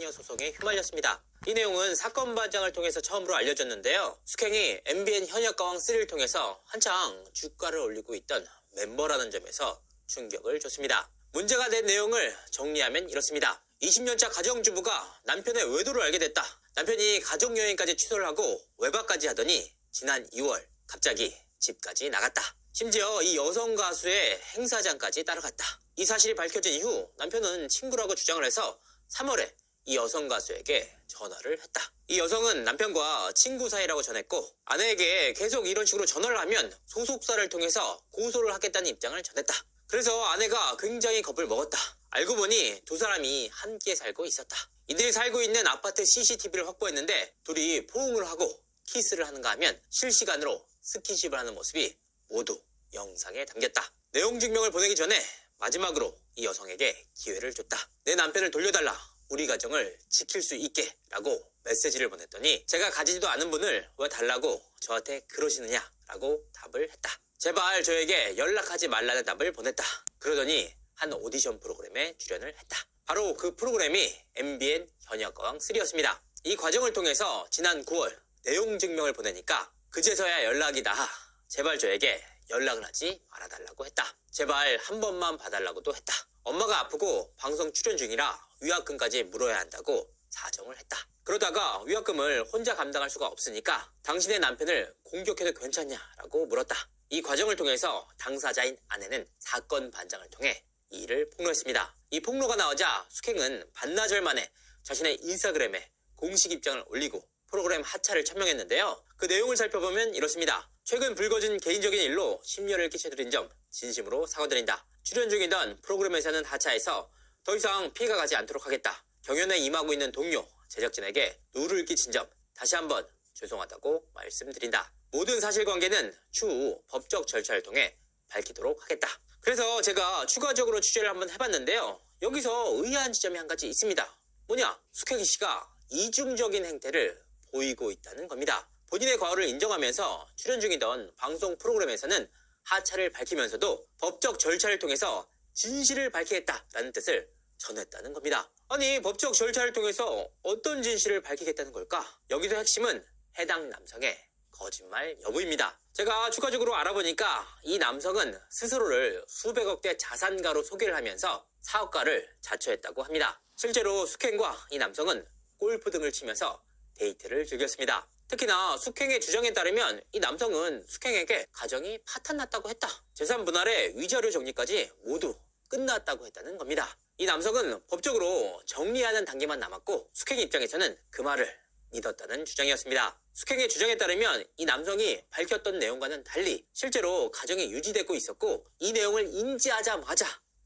상간녀 소송에 휘말렸습니다. 이 내용은 사건 반장을 통해서 처음으로 알려졌는데요. 숙행이 MBN 현역가왕 3를 통해서 한창 주가를 올리고 있던 멤버라는 점에서 충격을 줬습니다. 문제가 된 내용을 정리하면 이렇습니다. 20년차 가정주부가 남편의 외도를 알게 됐다. 남편이 가족여행까지 취소를 하고 외박까지 하더니 지난 2월 갑자기 집까지 나갔다. 심지어 이 여성 가수의 행사장까지 따라갔다. 이 사실이 밝혀진 이후 남편은 친구라고 주장을 해서 3월에 이 여성 가수에게 전화를 했다. 이 여성은 남편과 친구 사이라고 전했고 아내에게 계속 이런 식으로 전화를 하면 소속사를 통해서 고소를 하겠다는 입장을 전했다. 그래서 아내가 굉장히 겁을 먹었다. 알고 보니 두 사람이 함께 살고 있었다. 이들이 살고 있는 아파트 CCTV를 확보했는데 둘이 포옹을 하고 키스를 하는가 하면 실시간으로 스킨십을 하는 모습이 모두 영상에 담겼다. 내용 증명을 보내기 전에 마지막으로 이 여성에게 기회를 줬다. 내 남편을 돌려달라. 우리 가정을 지킬 수 있게 라고 메시지를 보냈더니 제가 가지지도 않은 분을 왜 달라고 저한테 그러시느냐 라고 답을 했다. 제발 저에게 연락하지 말라는 답을 보냈다. 그러더니 한 오디션 프로그램에 출연을 했다. 바로 그 프로그램이 MBN 현역가왕 3였습니다. 이 과정을 통해서 지난 9월 내용 증명을 보내니까 그제서야 연락이다. 제발 저에게 연락을 하지 말아달라고 했다. 제발 한 번만 봐달라고도 했다. 엄마가 아프고 방송 출연 중이라 위약금까지 물어야 한다고 사정을 했다. 그러다가 위약금을 혼자 감당할 수가 없으니까 당신의 남편을 공격해도 괜찮냐라고 물었다. 이 과정을 통해서 당사자인 아내는 사건 반장을 통해 이 일을 폭로했습니다. 이 폭로가 나오자 숙행은 반나절 만에 자신의 인스타그램에 공식 입장을 올리고 프로그램 하차를 천명했는데요. 그 내용을 살펴보면 이렇습니다. 최근 불거진 개인적인 일로 심려를 끼쳐드린 점 진심으로 사과드린다. 출연 중이던 프로그램에서는 하차해서 더 이상 피해가 가지 않도록 하겠다. 경연에 임하고 있는 동료, 제작진에게 누를 끼친 점 다시 한번 죄송하다고 말씀드린다. 모든 사실관계는 추후 법적 절차를 통해 밝히도록 하겠다. 그래서 제가 추가적으로 취재를 한번 해봤는데요. 여기서 의아한 지점이 한 가지 있습니다. 뭐냐? 숙혜기 씨가 이중적인 행태를 보이고 있다는 겁니다. 본인의 과오를 인정하면서 출연 중이던 방송 프로그램에서는 하차를 밝히면서도 법적 절차를 통해서 진실을 밝히겠다라는 뜻을 전했다는 겁니다. 아니 법적 절차를 통해서 어떤 진실을 밝히겠다는 걸까? 여기서 핵심은 해당 남성의 거짓말 여부입니다. 제가 추가적으로 알아보니까 이 남성은 스스로를 수백억대 자산가로 소개를 하면서 사업가를 자처했다고 합니다. 실제로 숙행과 이 남성은 골프 등을 치면서 데이트를 즐겼습니다. 특히나 숙행의 주장에 따르면 이 남성은 숙행에게 가정이 파탄났다고 했다. 재산 분할의 위자료 정리까지 모두 끝났다고 했다는 겁니다. 이 남성은 법적으로 정리하는 단계만 남았고 숙행 입장에서는 그 말을 믿었다는 주장이었습니다. 숙행의 주장에 따르면 이 남성이 밝혔던 내용과는 달리 실제로 가정이 유지되고 있었고 이 내용을 인지하자마자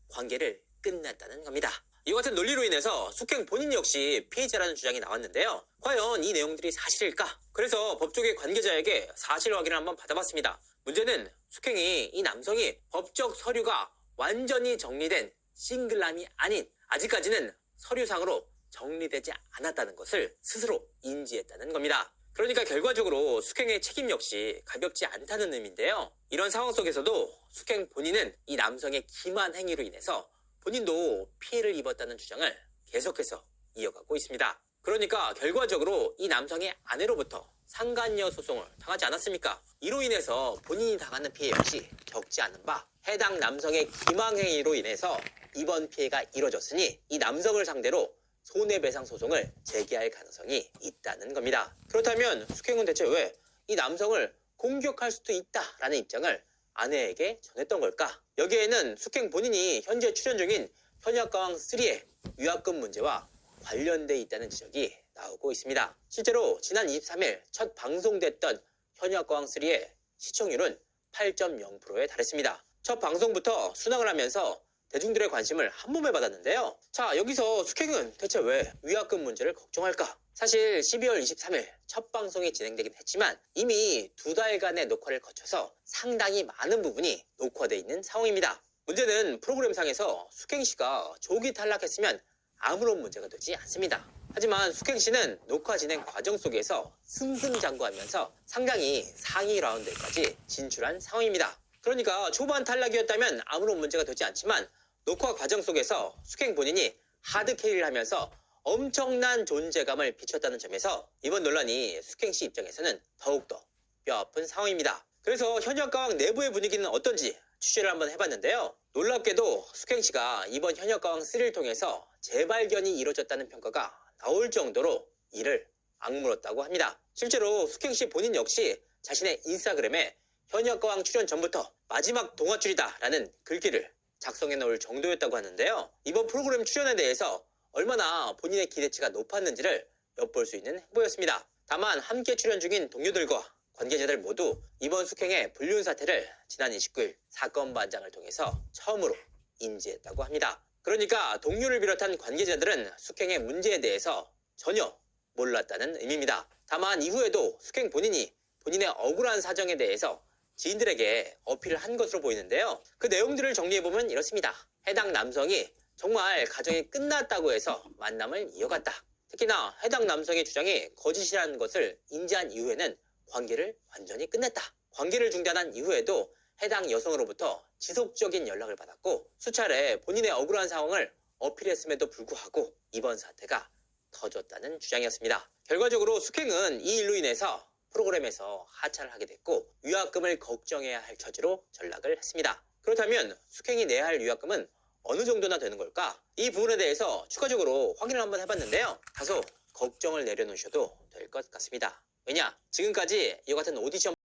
관계를 끝냈다는 겁니다. 이와 같은 논리로 인해서 숙행 본인 역시 피해자라는 주장이 나왔는데요. 과연 이 내용들이 사실일까? 그래서 법조계 관계자에게 사실 확인을 한번 받아봤습니다. 문제는 숙행이 이 남성이 법적 서류가 완전히 정리된 싱글남이 아닌 아직까지는 서류상으로 정리되지 않았다는 것을 스스로 인지했다는 겁니다. 그러니까 결과적으로 숙행의 책임 역시 가볍지 않다는 의미인데요. 이런 상황 속에서도 숙행 본인은 이 남성의 기만 행위로 인해서 본인도 피해를 입었다는 주장을 계속해서 이어가고 있습니다. 그러니까 결과적으로 이 남성의 아내로부터 상간녀 소송을 당하지 않았습니까? 이로 인해서 본인이 당하는 피해 역시 적지 않은 바 해당 남성의 기망행위로 인해서 이번 피해가 이뤄졌으니 이 남성을 상대로 손해배상 소송을 제기할 가능성이 있다는 겁니다. 그렇다면 숙행은 대체 왜 이 남성을 공격할 수도 있다라는 입장을 아내에게 전했던 걸까? 여기에는 숙행 본인이 현재 출연 중인 현역가왕 3의 위약금 문제와 관련돼 있다는 지적이 나오고 있습니다. 실제로 지난 23일 첫 방송됐던 현역가왕 3의 시청률은 8.0%에 달했습니다. 첫 방송부터 순항을 하면서 대중들의 관심을 한몸에 받았는데요. 자, 여기서 숙행은 대체 왜 위약금 문제를 걱정할까? 사실 12월 23일 첫 방송이 진행되긴 했지만 이미 2달간의 녹화를 거쳐서 상당히 많은 부분이 녹화되어 있는 상황입니다. 문제는 프로그램상에서 숙행 씨가 조기 탈락했으면 아무런 문제가 되지 않습니다. 하지만 숙행 씨는 녹화 진행 과정 속에서 승승장구하면서 상당히 상위 라운드까지 진출한 상황입니다. 그러니까 초반 탈락이었다면 아무런 문제가 되지 않지만 녹화 과정 속에서 숙행 본인이 하드캐리를 하면서 엄청난 존재감을 비췄다는 점에서 이번 논란이 숙행 씨 입장에서는 더욱더 뼈아픈 상황입니다. 그래서 현역가왕 내부의 분위기는 어떤지 취재를 한번 해봤는데요. 놀랍게도 숙행 씨가 이번 현역가왕 3를 통해서 재발견이 이뤄졌다는 평가가 나올 정도로 이를 악물었다고 합니다. 실제로 숙행 씨 본인 역시 자신의 인스타그램에 현역가왕 출연 전부터 마지막 동화줄이다 라는 글귀를 작성해 놓을 정도였다고 하는데요. 이번 프로그램 출연에 대해서 얼마나 본인의 기대치가 높았는지를 엿볼 수 있는 행보였습니다. 다만 함께 출연 중인 동료들과 관계자들 모두 이번 숙행의 불륜 사태를 지난 29일 사건 반장을 통해서 처음으로 인지했다고 합니다. 그러니까 동료를 비롯한 관계자들은 숙행의 문제에 대해서 전혀 몰랐다는 의미입니다. 다만 이후에도 숙행 본인이 본인의 억울한 사정에 대해서 지인들에게 어필을 한 것으로 보이는데요. 그 내용들을 정리해보면 이렇습니다. 해당 남성이 정말 가정이 끝났다고 해서 만남을 이어갔다. 특히나 해당 남성의 주장이 거짓이라는 것을 인지한 이후에는 관계를 완전히 끝냈다. 관계를 중단한 이후에도 해당 여성으로부터 지속적인 연락을 받았고 수차례 본인의 억울한 상황을 어필했음에도 불구하고 이번 사태가 터졌다는 주장이었습니다. 결과적으로 숙행은 이 일로 인해서 프로그램에서 하차를 하게 됐고 위약금을 걱정해야 할 처지로 전락을 했습니다. 그렇다면 숙행이 내야 할 위약금은 어느 정도나 되는 걸까? 이 부분에 대해서 추가적으로 확인을 한번 해봤는데요. 다소 걱정을 내려놓으셔도 될 것 같습니다. 왜냐? 지금까지 이와 같은 오디션